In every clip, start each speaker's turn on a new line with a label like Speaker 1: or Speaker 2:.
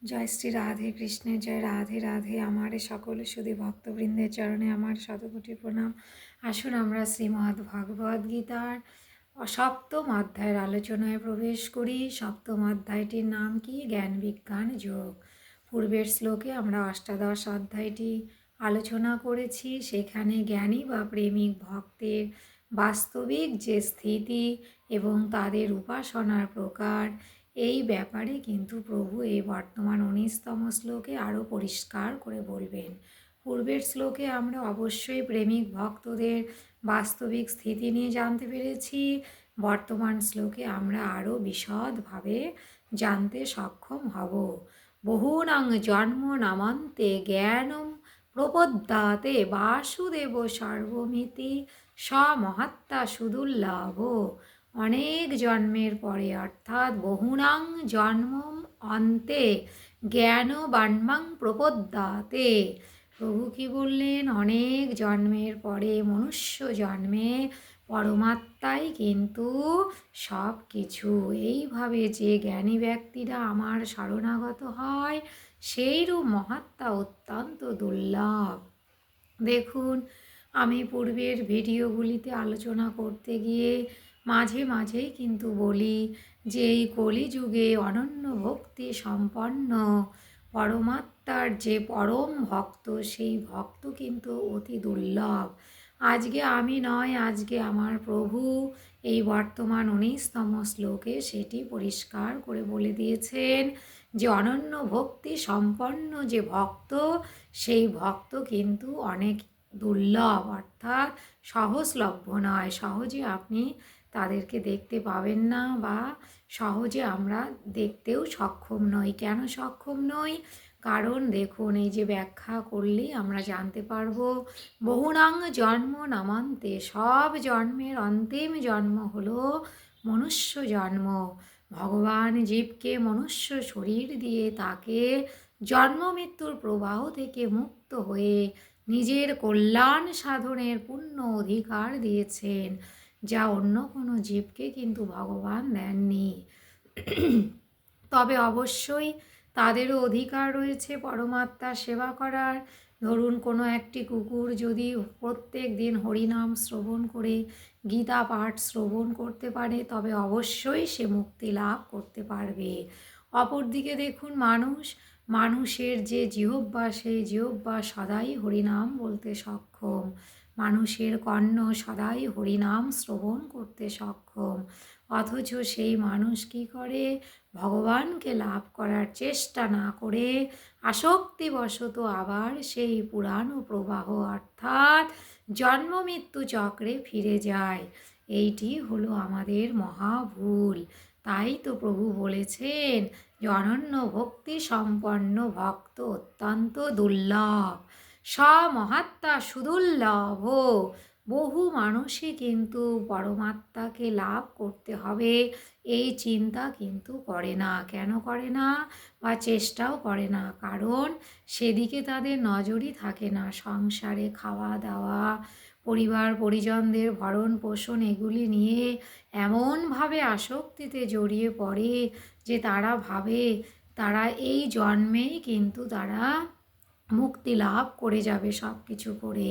Speaker 1: জয় শ্রী রাধে কৃষ্ণের জয়। রাধে রাধে। আমার সকল সুধী ভক্তবৃন্দের চরণে আমার শতকোটি প্রণাম। আসুন আমরা শ্রীমদ্ ভগবদ্ গীতার সপ্তম অধ্যায়ের আলোচনায় প্রবেশ করি। সপ্তম অধ্যায়টির নাম কি? জ্ঞান বিজ্ঞান যোগ। পূর্বের শ্লোকে আমরা অষ্টাদশ অধ্যায়টি আলোচনা করেছি। সেখানে জ্ঞানী বা প্রেমিক ভক্তের বাস্তবিক যে স্থিতি এবং তাদের উপাসনার প্রকার, এই ব্যাপারে কিন্তু প্রভু এই বর্তমান 19তম শ্লোকে আরও পরিষ্কার করে বলবেন। পূর্বের শ্লোকে আমরা অবশ্যই প্রেমিক ভক্তদের বাস্তবিক স্থিতি নিয়ে জানতে পেরেছি। বর্তমান শ্লোকে আমরা আরও বিশদভাবে জানতে সক্ষম হব। বহুনাং জন্ম নামান্তে জ্ঞানম প্রপদ্যাতে বাসুদেব সর্বমিতি স্বমহাত্মা সুদুর্লভ। অনেক জন্মের পরে অর্থাৎ বহুনাং জন্মম অন্তে জ্ঞানবান্মাং প্রপদ্যাতে। প্রভু কি বললেন? অনেক জন্মের পরে মনুষ্য জন্মে পরমাত্মাই কিন্তু সব কিছু। এইভাবে যে জ্ঞানী ব্যক্তিরা আমার শরণাগত হয়, সেইরূপ মহাত্মা অত্যন্ত দুর্লভ। দেখুন, আমি পূর্বের ভিডিওগুলিতে আলোচনা করতে গিয়ে মাঝে মাঝেই কিন্তু বলি যে এই কলিযুগে অনন্য ভক্তি সম্পন্ন পরমাত্মার যে পরম ভক্ত, সেই ভক্ত কিন্তু অতি দুর্লভ। আজকে আমি নয়, আজকে আমার প্রভু এই বর্তমান 19তম শ্লোকে সেটি পরিষ্কার করে বলে দিয়েছেন যে অনন্য ভক্তি সম্পন্ন যে ভক্ত, সেই ভক্ত কিন্তু অনেক দুর্লভ, অর্থাৎ সহজলভ্য নয়। সহজে আপনি তাদেরকে দেখতে পাবেন না, বা সহজে আমরা দেখতেও সক্ষম নই। কেন সক্ষম নই? কারণ দেখুন, এই যে ব্যাখ্যা করলেই আমরা জানতে পারবো। বহুনাং জন্ম নামান্তে, সব জন্মের অন্তিম জন্ম হলো মনুষ্য জন্ম। ভগবান জীবকে মনুষ্য শরীর দিয়ে তাকে জন্ম মৃত্যুর প্রবাহ থেকে মুক্ত হয়ে নিজের কল্যাণ সাধনের পূর্ণ অধিকার দিয়েছেন, যা অন্য কোনো জীবকে কিন্তু ভগবান দেননি। তবে অবশ্যই তাদেরও অধিকার রয়েছে পরমাত্মার সেবা করার। ধরুন, কোনো একটি কুকুর যদি প্রত্যেক দিন হরিনাম শ্রবণ করে গীতা পাঠ শ্রবণ করতে পারে, তবে অবশ্যই সে মুক্তি লাভ করতে পারবে। অপরদিকে দেখুন, মানুষের যে জিহ্বা, সেই জিহ্বা সদাই হরিনাম বলতে সক্ষম। মানুষের কর্ণ সদাই হরিনাম শ্রবণ করতে সক্ষম। অথচ সেই মানুষ কি করে? ভগবানকে লাভ করার চেষ্টা না করে আসক্তিবশত আবার সেই পুরানো প্রবাহ অর্থাৎ জন্ম মৃত্যু চক্রে ফিরে যায়। এইটি হলো আমাদের মহাভুল। তাই তো প্রভু বলেছেন যে অনন্য ভক্তি সম্পন্ন ভক্ত অত্যন্ত দুর্লভ, স্বমহাত্মা সুদুর্লভ। বহু মানুষই কিন্তু পরমাত্মাকে লাভ করতে হবে এই চিন্তা কিন্তু করে না। কেন করে না? বা চেষ্টাও করে না, কারণ সেদিকে তাদের নজরই থাকে না। সংসারে খাওয়া দাওয়া, পরিবার পরিজনদের ভরণ পোষণ, এগুলি নিয়ে এমনভাবে আসক্তিতে জড়িয়ে পড়ে যে তারা ভাবে তারা এই জন্মেই কিন্তু তারা মুক্তি লাভ করে যাবে সব কিছু করে।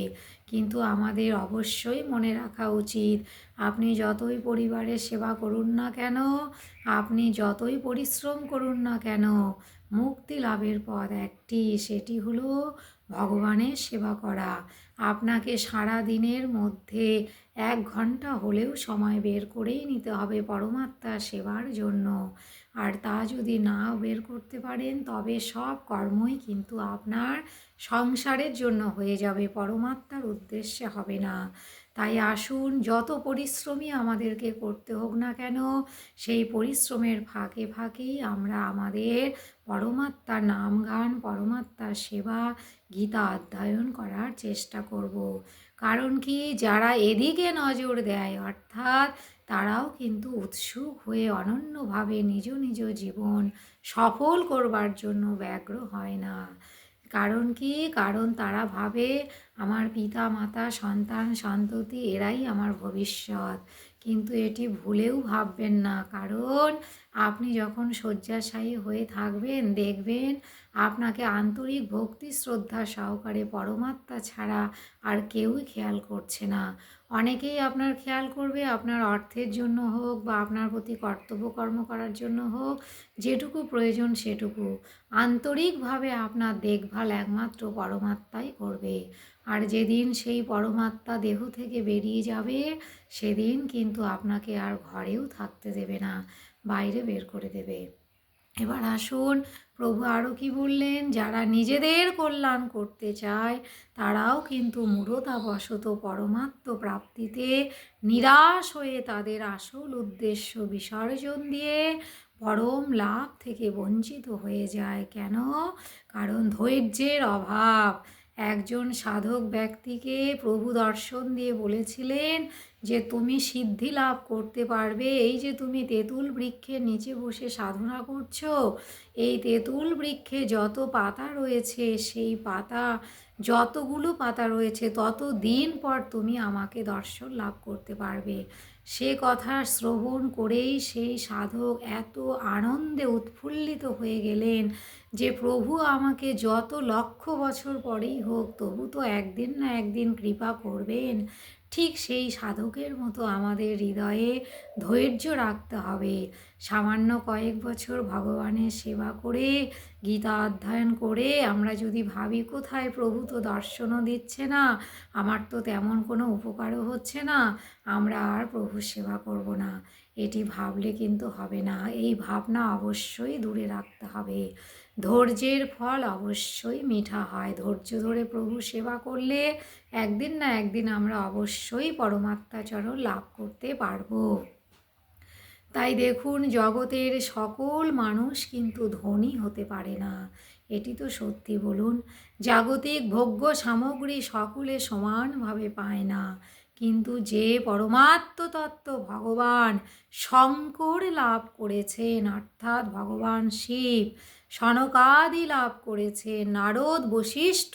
Speaker 1: কিন্তু আমাদের অবশ্যই মনে রাখা উচিত, আপনি যতই পরিবারের সেবা করুন না কেন, আপনি যতই পরিশ্রম করুন না কেন, মুক্তি লাভের পথ একটি, সেটি হলো ভগবানের সেবা করা। আপনাকে সারা দিনের মধ্যে 1 ঘন্টা হলেও সময় বের করেই নিতে হবে পরমাত্মার সেবার জন্য। আর তা যদি না বের করতে পারেন, তবে সব কর্মই কিন্তু আপনার সংসারের জন্য হয়ে যাবে, পরমাত্মার উদ্দেশ্যে হবে না। তাই আসুন, যত পরিশ্রমই আমাদেরকে করতে হোক না কেন, সেই পরিশ্রমের ফাঁকে ফাঁকেই আমরা আমাদের পরমাত্মার নাম গান, পরমাত্মার সেবা, গীতা অধ্যয়ন করার চেষ্টা করব। কারণ কি, যারা এদিকে নজর দেয় অর্থাৎ তারাও কিন্তু উৎসুক হয়ে অনন্যভাবে নিজ নিজ জীবন সফল করবার জন্য ব্যগ্র হয় না। কারণ কি? কারণ তারা ভাবে আমার পিতা মাতা সন্তান সন্ততি এরাই আমার ভবিষ্যৎ। কিন্তু এটি ভুলেও ভাববেন না, কারণ আপনি যখন শয্যাশায়ী হয়ে থাকবেন দেখবেন আপনাকে আন্তরিক ভক্তি শ্রদ্ধা সহকারে পরমাত্মা ছাড়া আর কেউই খেয়াল করছে না। অনেকেই আপনার খেয়াল করবে আপনার অর্থের জন্য হোক বা আপনার প্রতি কর্তব্য কর্ম করার জন্য হোক, যেটুকু প্রয়োজন সেটুকু। আন্তরিকভাবে আপনার দেখভাল একমাত্র পরমাত্মাই করবে। আর যেদিন সেই পরমাত্মা দেহ থেকে বেরিয়ে যাবে সেদিন কিন্তু আপনাকে আর ঘরেও থাকতে দেবে না, বাইরে বের করে দেবে। এবার আসুন, প্রভু আরও কি বললেন, যারা নিজেদের কল্যাণ করতে চায় তারাও কিন্তু মূঢ়তাবশত পরমাত্ম প্রাপ্তিতে নিরাশ হয়ে তাদের আসল উদ্দেশ্য বিসর্জন দিয়ে পরম লাভ থেকে বঞ্চিত হয়ে যায়। কেন? কারণ ধৈর্যের অভাব। একজন সাধক ব্যক্তিকে প্রভু দর্শন দিয়ে বলেছিলেন যে তুমি সিদ্ধি লাভ করতে পারবে, এই যে তুমি তেঁতুল বৃক্ষের নিচে বসে সাধনা করছো, এই তেঁতুল বৃক্ষে যত পাতা রয়েছে সেই পাতা, যতগুলো পাতা রয়েছে তত দিন পর তুমি আমাকে দর্শন লাভ করতে পারবে। সে কথা শ্রবণ করেই সেই সাধক এত আনন্দে উৎফুল্লিত হয়ে গেলেন যে প্রভু আমাকে যত লক্ষ বছর পরেই হোক তবু তো একদিন না একদিন কৃপা করবেন। ঠিক সেই সাধকের মতো আমাদের হৃদয়ে ধৈর্য রাখতে হবে। সামান্য কয়েক বছর ভগবানের সেবা করে গীতা অধ্যয়ন করে আমরা যদি ভাবি কোথায় প্রভু তো দর্শনও দিচ্ছে না, আমার তো তেমন কোনো উপকারও হচ্ছে না, আমরা আর প্রভুর সেবা করব না, এটি ভাবলে কিন্তু হবে না। এই ভাবনা অবশ্যই দূরে রাখতে হবে। ধৈর্যের ফল অবশ্যই মিঠা হয়। ধৈর্য ধরে প্রভু সেবা করলে একদিন না একদিন আমরা অবশ্যই পরমাত্মাচরণ লাভ করতে পারবো। তাই দেখুন, জগতের সকল মানুষ কিন্তু ধনী হতে পারে না, এটি তো সত্যি। বলুন, জাগতিক ভোগ্য সামগ্রী সকলে সমানভাবে পায় না, কিন্তু যে পরমাত্ম তত্ত্ব ভগবান শঙ্কর লাভ করেছেন, অর্থাৎ ভগবান শিব, সনকাদি লাভ করেছেন, নারদ বশিষ্ঠ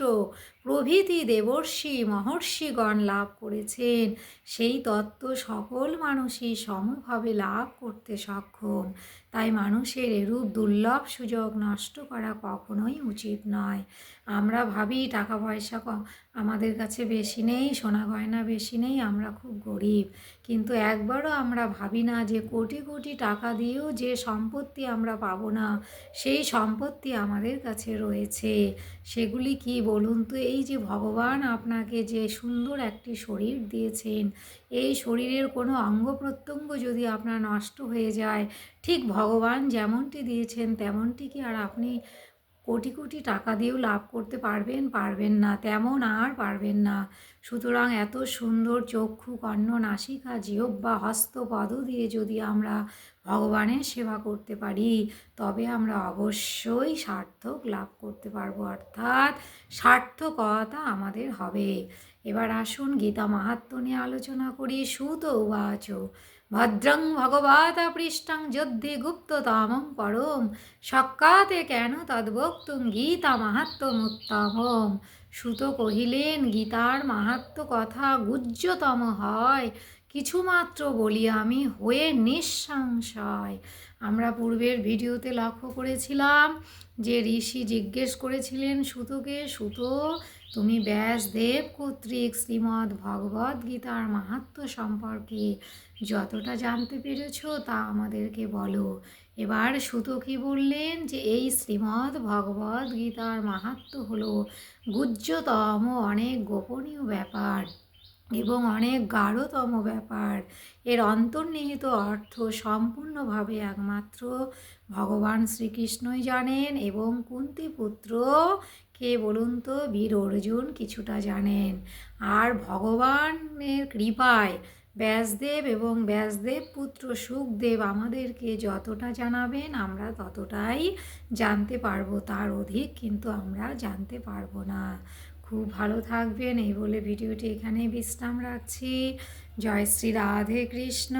Speaker 1: প্রভৃতি দেবর্ষি মহর্ষিগণ লাভ করেছেন, সেই তত্ত্ব সকল মানুষই সমভাবে লাভ করতে সক্ষম। তাই মানুষের এরূপ দুর্লভ সুযোগ নষ্ট করা কখনোই উচিত নয়। আমরা ভাবি টাকা পয়সা আমাদের কাছে বেশি নেই, সোনা গয়না বেশি নেই, আমরা খুব গরিব, কিন্তু একবারও আমরা ভাবি না যে কোটি কোটি টাকা দিয়েও যে সম্পত্তি আমরা পাবো না সেই সম্পত্তি আমাদের কাছে রয়েছে। সেগুলি কি বলুন তো? এই যে ভগবান আপনাকে যে সুন্দর একটি শরীর দিয়েছেন, এই শরীরের কোনো অঙ্গ প্রত্যঙ্গ যদি আপনার নষ্ট হয়ে যায়, ঠিক ভগবান যেমনটি দিয়েছেন তেমনটি কি আর আপনি কোটি কোটি টাকা দিয়েও লাভ করতে পারবেন? পারবেন না, তেমন আর পারবেন না। সুতরাং এত সুন্দর চক্ষু কর্ণ নাসিকা জিহ্বা হস্ত পদ দিয়ে যদি আমরা ভগবানের সেবা করতে পারি তবে আমরা অবশ্যই সার্থক লাভ করতে পারবো, অর্থাৎ সার্থকতা আমাদের হবে। এবার আসুন গীতা মাহাত্ম্য নিয়ে আলোচনা করি। সুত উবাচ ভদ্রং ভগবতা পৃষ্টং যদ্ধে গুপ্ততমং পরম সক্কাতে কেন তদ্বক্তুং গীতা মাহাত্ম্যমুত্তমম। সুত কহিলেন, গীতার মাহাত্ম্য কথা গুহ্যতম হয়, কিছুমাত্র বলি আমি হয়ে নিঃসংশয়। আমরা পূর্বের ভিডিওতে লক্ষ্য করেছিলাম যে ঋষি জিজ্ঞেস করেছিলেন সুতকে, সুত তুমি ব্যাসদেব কর্তৃক শ্রীমদ্ ভগবদ্ গীতার মাহাত্ম্য সম্পর্কে যতটা জানতে পেরেছ তা আমাদেরকে বলো। এবার সুত কি বললেন যে এই শ্রীমদ্ ভগবদ্ গীতার মাহাত্ম্য হলো গুহ্যতম, অনেক গোপনীয় ব্যাপার এবং অনেক গাঢ়তম ব্যাপার। এর অন্তর্নিহিত অর্থ সম্পূর্ণভাবে একমাত্র ভগবান শ্রীকৃষ্ণই জানেন এবং কুন্তিপুত্র কে বলুন তো, বীর অর্জুন কিছুটা জানেন। আর ভগবানের কৃপায় ব্যাসদেব এবং ব্যাসদেব পুত্র সুখদেব আমাদেরকে যতটা জানাবেন আমরা ততটাই জানতে পারবো, তার অধিক কিন্তু আমরা জানতে পারবো না। খুব ভালো থাকবেন এই বলে ভিডিওটি এখানেই বিশ্রাম রাখছি। জয় শ্রী রাধে কৃষ্ণ।